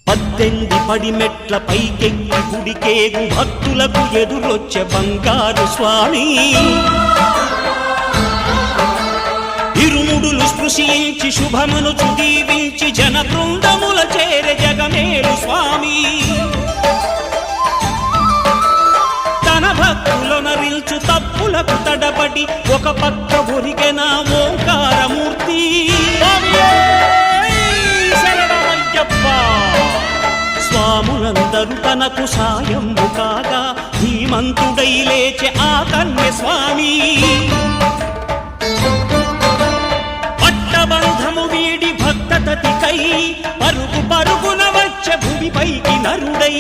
18 పడిమెట్ల పైకెక్కి గుడికేగు భక్తులకు ఎదురొచ్చే బంగారు స్వామి ఇరుముడులు స్పృశించి శుభమును చుదీవించి జన బృందముల చేరే జగమేలు స్వామి తన భక్తులొనరిల్చు తప్పులకు తడబడి ఒక పక్క ఒరిగెన ఓంకారమూర్తి స్వాములందరూ తనకు సాయము కాగా ధీమంతుడై లేచె ఆ కన్య స్వామి పట్టబంధము వీడి భక్తతతికై పరుగు పరుగున వచ్చే భూమిపైకి నరుడై